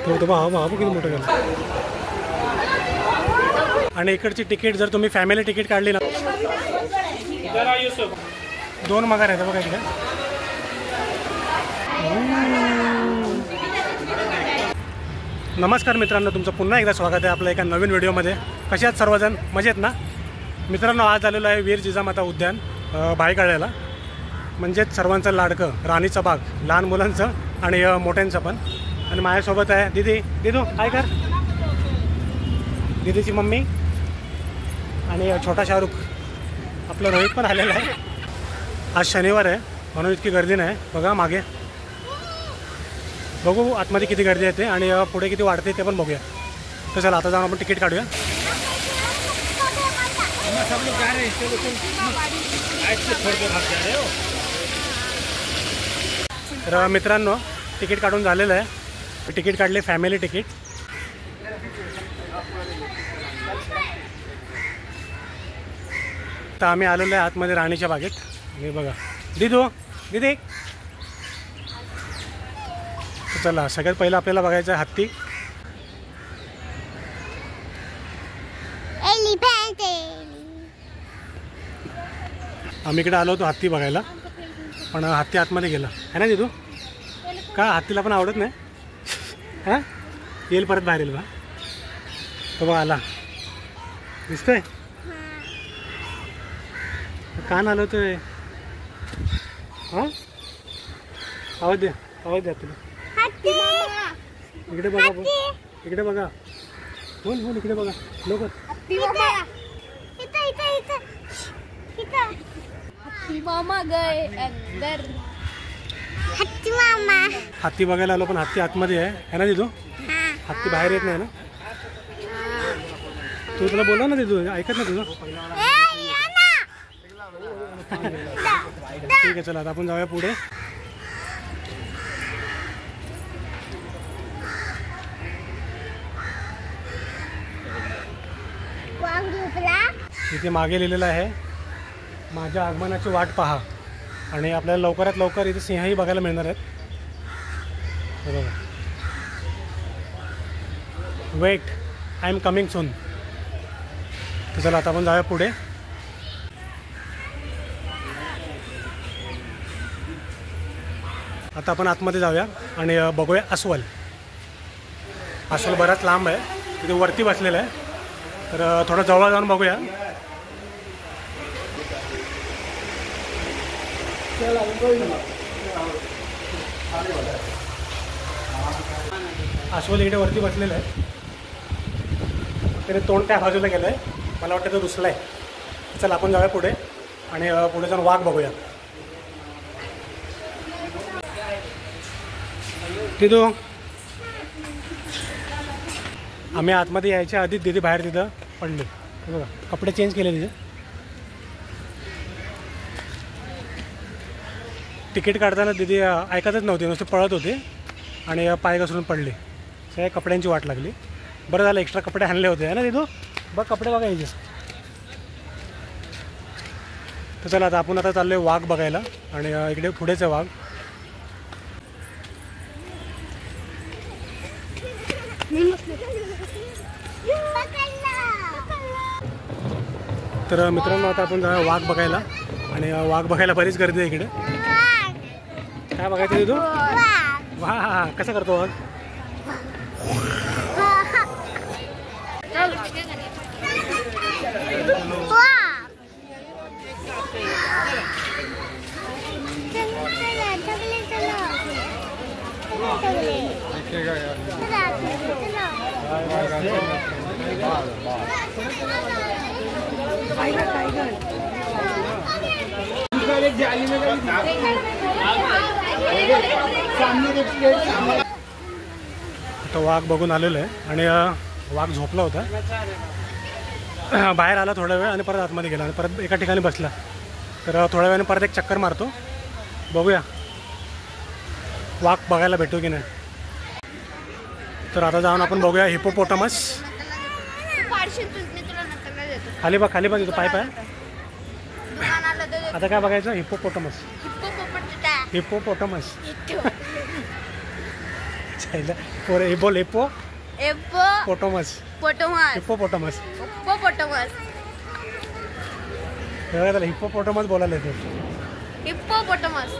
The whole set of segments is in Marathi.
तो भाऊ किती मोठं केलं. आणि इकडची तिकीट जर तुम्ही फॅमिली तिकीट काढली ना 2 मगार आहेत बघा इकडे. नमस्कार मित्रांनो, तुमचं पुन्हा एकदा स्वागत आहे आपल्या एका नवीन व्हिडिओमध्ये. कसे आहात सर्वजण? मजेत ना मित्रांनो? आज आलेलो आहे वीर जिजामाता उद्यान भायखळ्याला, म्हणजेच सर्वांचं लाडकं राणीचा बाग, लहान मुलांचं आणि मोठ्यांचं पण. आणि माझ्यासोबत आहे दिदू काय कर, दिदीची मम्मी आणि छोटा शाहरुख, आपलं रोहित पण आलेला आहे. आज शनिवार आहे म्हणून इतकी गर्दी नाही. बघा मागे, बघू आतमध्ये किती गर्दी येते आणि पुढे किती वाढते ते पण बघूया. तर चला आता जाऊन आपण तिकीट काढूया. तर मित्रांनो तिकीट काढून झालेलं आहे. तिकीट काढले फॅमिली तिकीट. तर आम्ही आलेलो आहे आतमध्ये राणीच्या बागेत. हे बघा दीदी. चला सगळ्यात पहिलं आपल्याला बघायचं आहे हत्ती. आम्ही इकडे आलो होतो हत्ती बघायला, पण हत्ती आतमध्ये गेला है ना दीदू? का हत्तीला पण आवडत नाही? हां येईल परत बाहेर येईल बा. तो बघ आला, दिसतोय कान आलो तो. हां आवाज द्या तुला. इकडे बघा बोल, इकडे बघा बोल, इकडे बघा लवकर. हत्ती बघायला आलो पण हत्ती आतमध्ये आहे ना दिदू? हत्ती बाहेर येत नाही ना? तू तुला बोला ना दिदू, ऐकत ना तुझं? ठीक आहे चला आता आपण जाऊया पुढे. इथे मागे लिहिलेलं आहे माझ्या आगमनाची वाट पहा. आणि आपल्याला लवकरात लवकर इथे सिंहही बघायला मिळणार आहेत. बरोबर, weight I am coming soon. तर चला आता आपण जाऊया पुढे. आता आपण आतमध्ये जाऊया आणि बघूया अस्वल. अस्वल बराच लांब आहे, तिथे वरती बसलेलं आहे. तर थोडं जवळ जाऊन बघूया. अस्वल इकडे वरती बसलेलं आहे, त्याने तोंड त्या बाजूला गेलं आहे, मला वाटतं तो दुसरा आहे. चला आपण जाऊया पुढे आणि पुढे जाऊन वाघ बघूया. तिथं आम्ही आतमध्ये यायच्या आधीच दिदी बाहेर तिथं पडले. बघा कपडे चेंज केले तिथे. तिकीट काढताना दिदी ऐकतच नव्हती, नुसते पळत होते आणि पाय घसरून पडले. सगळ्या कपड्यांची वाट लागली. बरं झालं एक्स्ट्रा कपडे आणले होते है ना दिदू? बघ कपडे बघायचे. तर चला आता आपण चाललो आहे वाघ बघायला आणि इकडे पुढेच आहे वाघ. तर मित्रांनो आता आपण जाऊया वाघ बघायला आणि वाघ बघायला बरीच गर्दी आहे इकडे. काय बघायचं तिथू? वा कसा करतो वाघ? आता वाघ बघून आलेलो आहे आणि वाघ झोपला होता. बाहेर आला थोडा वेळ आणि परत आतमध्ये गेला आणि परत एका ठिकाणी बसला. तर थोड्या वेळाने परत एक चक्कर मारतो, बघूया वाघ बघायला भेटू की नाही. तर आता जाऊन आपण बघूया हिपोपोटामस. खाली बघ तिथं पाय आता काय बघायचं? हिपोपोटामस. पोरे बोल एपो एप्पो पोटोमस पोटोमस हिप्पोपोटामस हिप्पोपोटामस त्याला हिप्पोपोटामस बोलायला येतो. हिप्पोपोटामस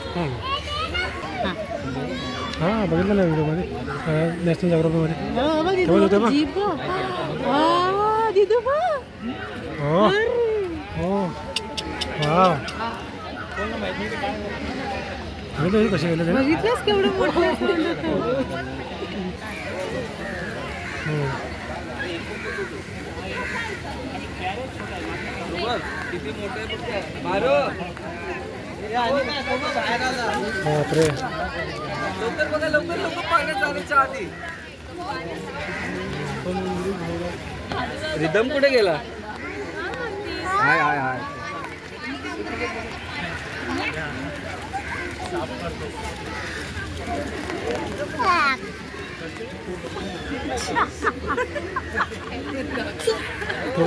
हां बघितलं ना व्हिडिओमध्ये नॅशनल जॉग्राफीमध्ये होते बघ. हो हो वाव कसे गेले किती मोठे मारो बापरे. लवकर बघा लवकर लवकर पाण्यात जाण्याच्या आधी. रिदम कुठे गेला? हाय हाय हाय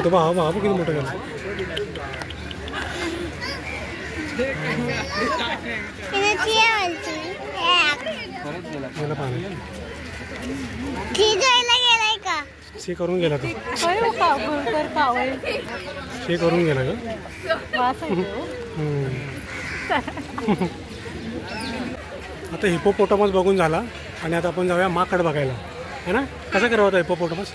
तो भाऊ किती मोठं गेलं. गेला पाणी शी करून गेला तो. शी करून गेला का? आता हिप्पोपोटामस बघून झाला आणि आता आपण जाऊया माकड बघायला है ना. कसा करावा होता हिप्पोपोटामस?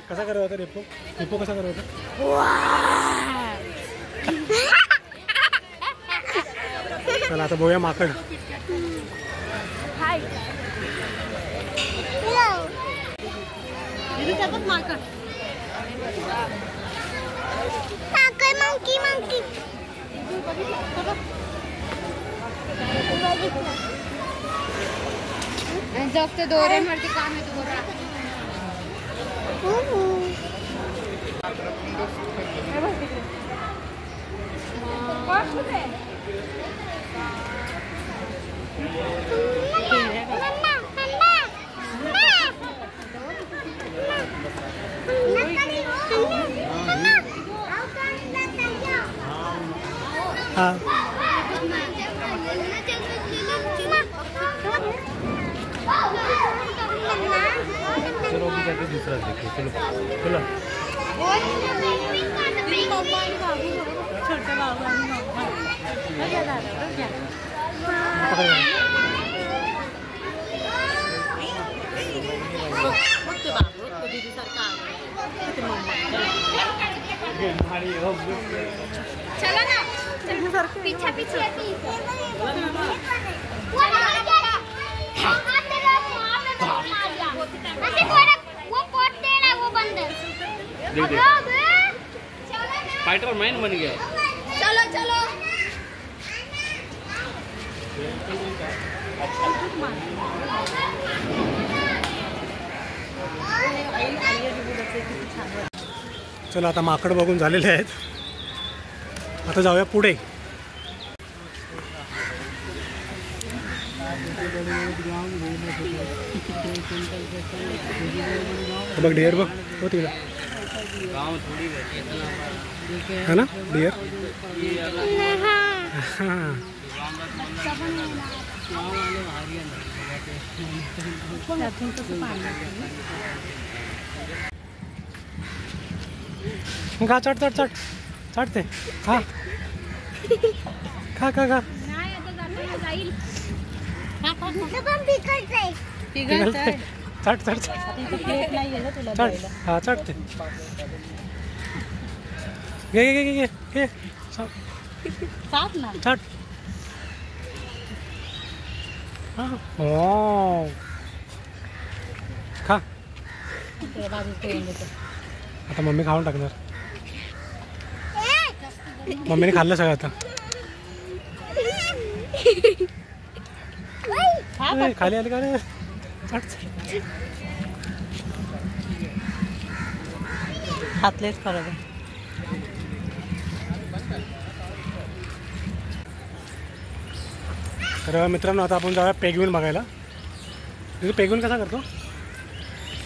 कसा करावा होता हिप्पो? हिप्पो कसा करावा होता? चला आता बघूया माकड. जब ते दोऱ्यांवरती काम आहे चलो अभी जाके दूसरा देखो. चलो चलो चला ना पीछे पीछे स्पाइडरमैन बन गया. चलो चलो चला आता माकड बघून झालेले आहेत. आता जाऊया पुढे. बघ डिअर बघ हो तिला है ना डिअर. खा चढ चढ चढ चढते. खा खा खा खा चढ चढ चढ. हा चढते. घे घे घे घे घे चढ. हो खा. आता मम्मी खाऊन टाकणार. मम्मीने खाल्लं सगळं आता. खाली आले का रे. हातलेच खरं. तर मित्रांनो आता आपण जाऊया पेंग्विन बघायला. तुझं पेंग्विन कसा करतो?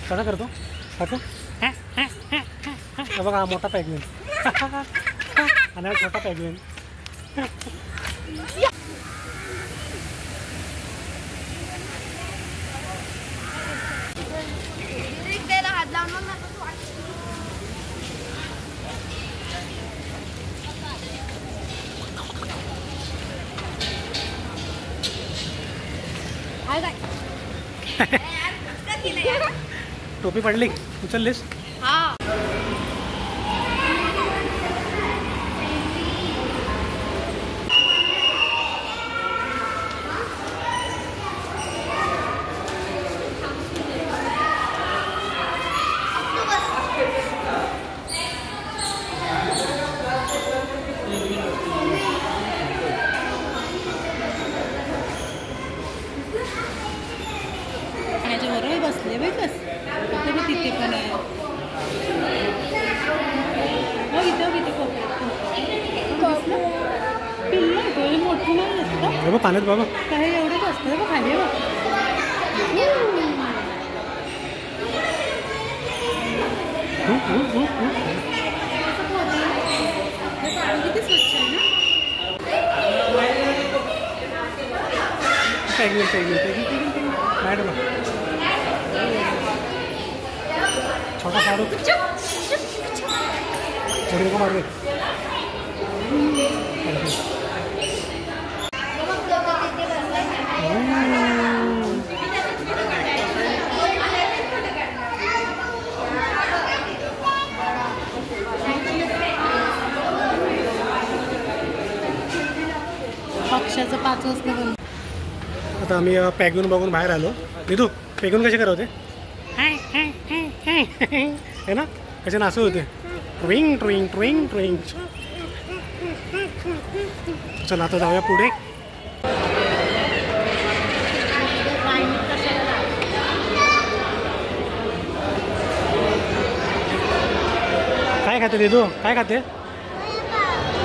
कसा करतो? खातो बघा हा मोठा पेंग्विन आणि हा छोटा पेंग्विन. टोपी पडली उचललीस. हा पाण्याच्या बरोबर बसले बाई कस इथे बघ तिथे पण आहे. हो इथं किती पिल्लं डोळे मोठे नाही असतं बाबा पाण्यात बाबा. काही एवढंच असतं बघ खाली बघ. हे पाणी किती स्वच्छ आहे ना. मॅडम छोटा शाहरुख छोटे को मार दे. पक्षाचं 5 वाजता बंद. आता आम्ही पॅगून बघून बाहेर आलो. निधू पॅगून कसे करवते है ना, कसे नाचू होते. ट्विंग ट्विंग ट्विंग ट्विंग. चला आता जाऊया पुढे. काय खाते निधू, काय खाते.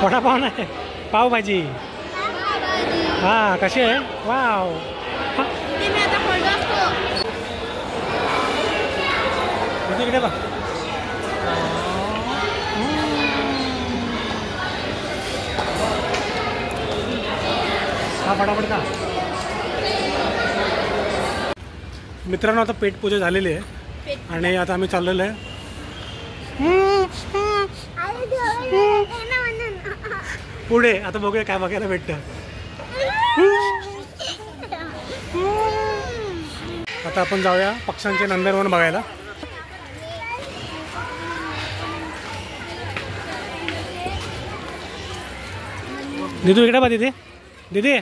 वडापाव नाही, पावभाजी. हां कशी आहे. वाव. इकडे बघ. हा फटाफट का. मित्रांनो आता पेटपूजा झालेली आहे आणि आता आम्ही चाललेलो आहे पुढे. आता बघूया काय बघायला भेटतं. आता आपण जाऊया पक्ष्यांचे नंदनवन बघायला. दीदू इकडे बघ. दीदी दीदी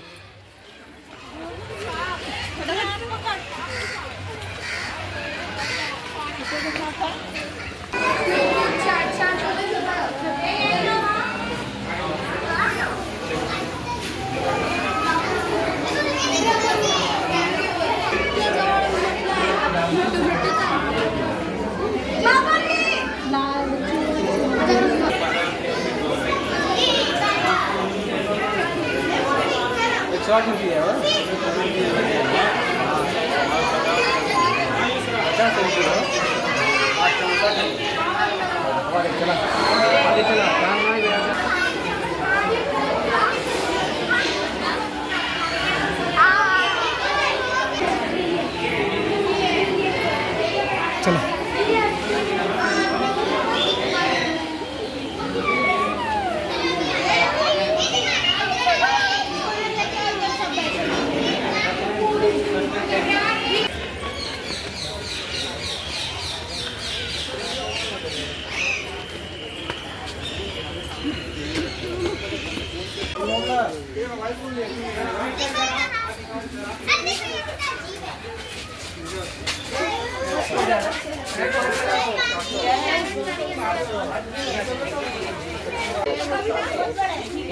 शॉर्ट मूवी है वो. चला.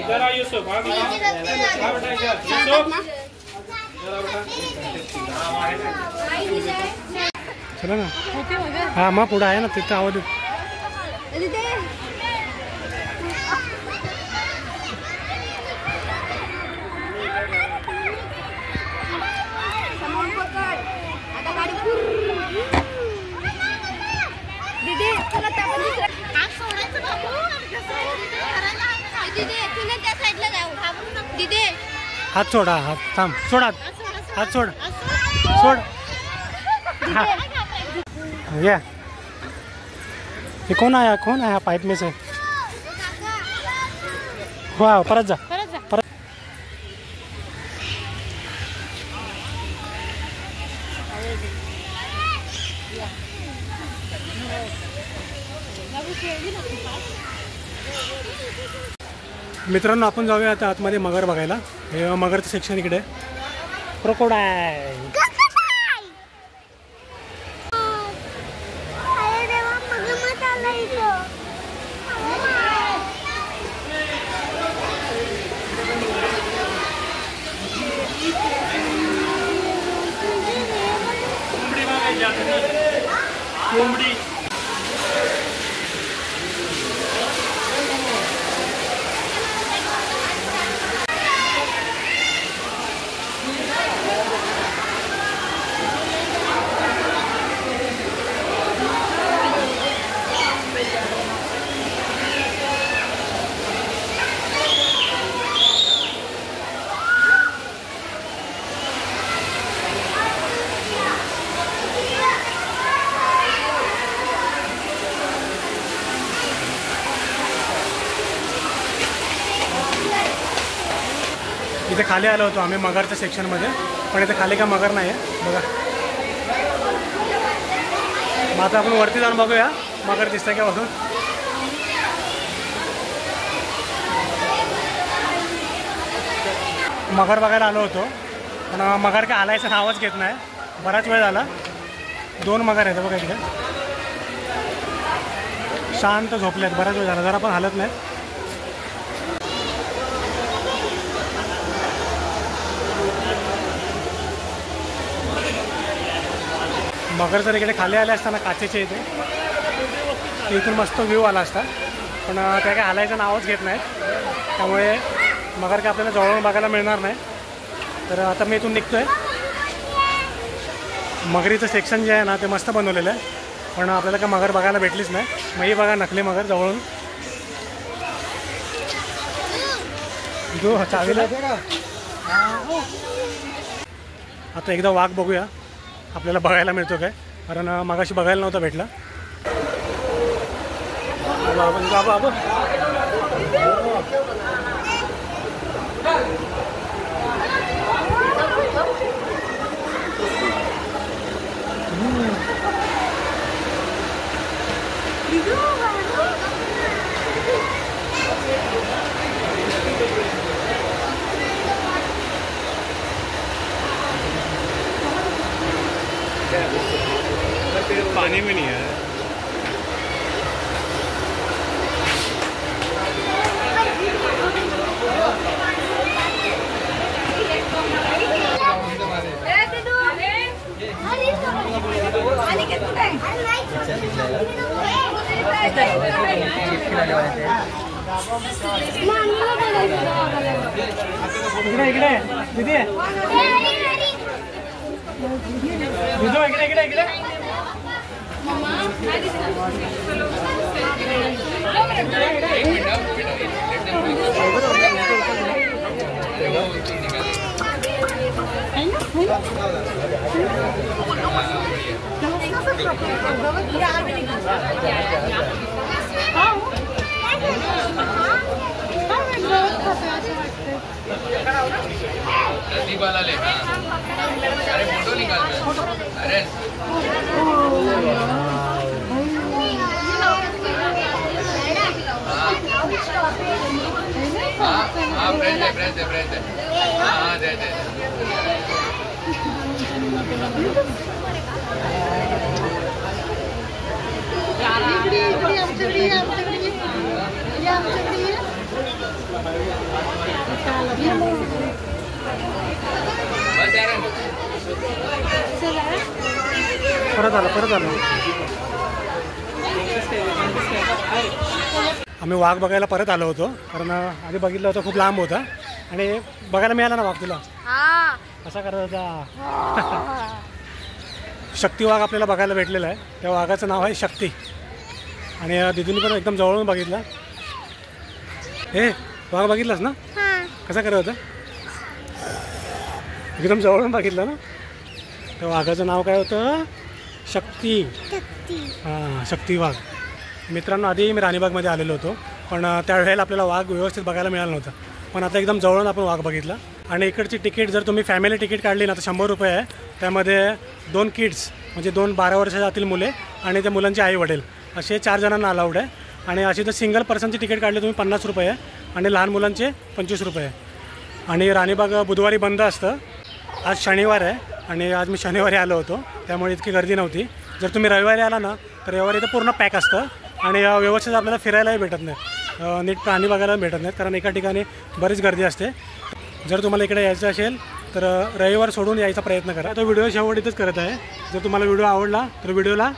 जरा युसुफ चला ना. हा मग पुढं आहे ना तिथं आवाज. हात सोड. हात थांब. सोड हात. हात सोड. सोड. ये कौन आया, कौन आया पाइप में से. वाह परत जा. परत मित्रांनो आपण जाऊया आता आतमध्ये मगर बघायला. हे मगरचं सेक्शन इकडे. क्रोकोडाईल. कोंबडी. इथे खाली आलो होतो आम्ही मगरच्या सेक्शनमध्ये, पण इथे खाली का मगर नाही आहे बघा. मग आता आपण वरती जाऊन बघूया मगर दिसतंय का बघून. मगर बघायला आलो होतो, पण मगर काय हालायचं नावच घेत नाही. बराच वेळ झाला. 2 मगर आहेत बघा इकडे, शांत झोपले आहेत. बराच वेळ झाला, जरा पण हालत नाही. मगर जर इकडे खाली आले असताना काचेचे इथे, इथून मस्त व्ह्यू आला असता, पण त्या काय हालायचं नावच घेत नाहीत. त्यामुळे मगर काय आपल्याला जवळून बघायला मिळणार नाही. तर आता मी इथून निघतो आहे. मगरीचं सेक्शन जे आहे ना ते मस्त बनवलेलं आहे, पण आपल्याला काय मगर बघायला भेटलीच नाही. मग ही बघा नकली मगर जवळून. जो चावीला आता एकदा वाघ बघूया आपल्याला बघायला मिळतो काय, कारण मगाशी बघायला नव्हता भेटला. पानी में नहीं है. इकडे दीदी इकडे वाला ले. अरे फोटो निकाल. अरे हाँ प्रेस दे. हाँ दे. परत आलं. आम्ही वाघ बघायला परत आलो होतो, कारण आधी बघितलं होतं खूप लांब होता आणि बघायला मिळाला ना वाघ तुला. असा करत होता. शक्ती वाघ आपल्याला बघायला भेटलेला आहे. त्या वाघाचं नाव आहे शक्ती. आणि दिदीने पण एकदम जवळून बघितला. हे वाघ बघितलास ना कसा करत होता, एकदम जवळून बघितलं ना. त्या वाघाचं नाव काय होतं, शक्ती. हां, शक्ती वाघ. मित्रांनो आधी मी राणीबागमध्ये आलेलो होतो, पण त्यावेळेला आपल्याला वाघ व्यवस्थित बघायला मिळाला नव्हता. पण आता एकदम जवळून आपण वाघ बघितला. आणि इकडची तिकीट जर तुम्ही फॅमिली तिकीट काढली ना तर 100 रुपये आहे. त्यामध्ये 2 किड्स म्हणजे 2 12 वर्षाच्या आतील मुले आणि त्या मुलांचे आई वडील असे 4 जणांना अलाउड आहे. आणि अशी जर सिंगल पर्सनची तिकीट काढली तुम्ही 50 रुपये आहे. आणि लहान मुलांचे 25 रुपये. आणि राणीबाग बुधवारी बंद असतं. आज शनिवार आहे आणि आज मी शनिवारी आलो होतो त्यामुळे इतकी गर्दी नव्हती. जर तुम्ही रविवारी आला ना तर रविवारी इथं पूर्ण पॅक असतं आणि व्यवस्थित आपल्याला फिरायलाही भेटत नाही, नीट प्राणी बघायला भेटत नाहीत कारण एका ठिकाणी बरीच गर्दी असते. जर तुम्हाला इकडे यायचं असेल तर रविवार सोडून यायचा प्रयत्न करा. तो व्हिडिओ शेवट इथंच करत आहे. जर तुम्हाला व्हिडिओ आवडला तर व्हिडिओला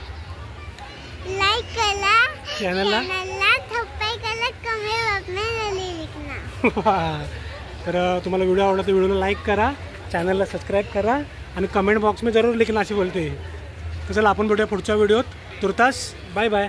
लाईक करा, चॅनलला सबस्क्राइब करा, कमेंट में लिखना. तर तुम्हाला व्हिडिओ आवडला तर व्हिडिओला लाईक करा, चॅनलला सबस्क्राईब करा आणि कमेंट बॉक्स में जरूर लिखना अशी बोलते. तर चला आपण भेटूया पुढच्या व्हिडिओत. तुर्तास बाय बाय.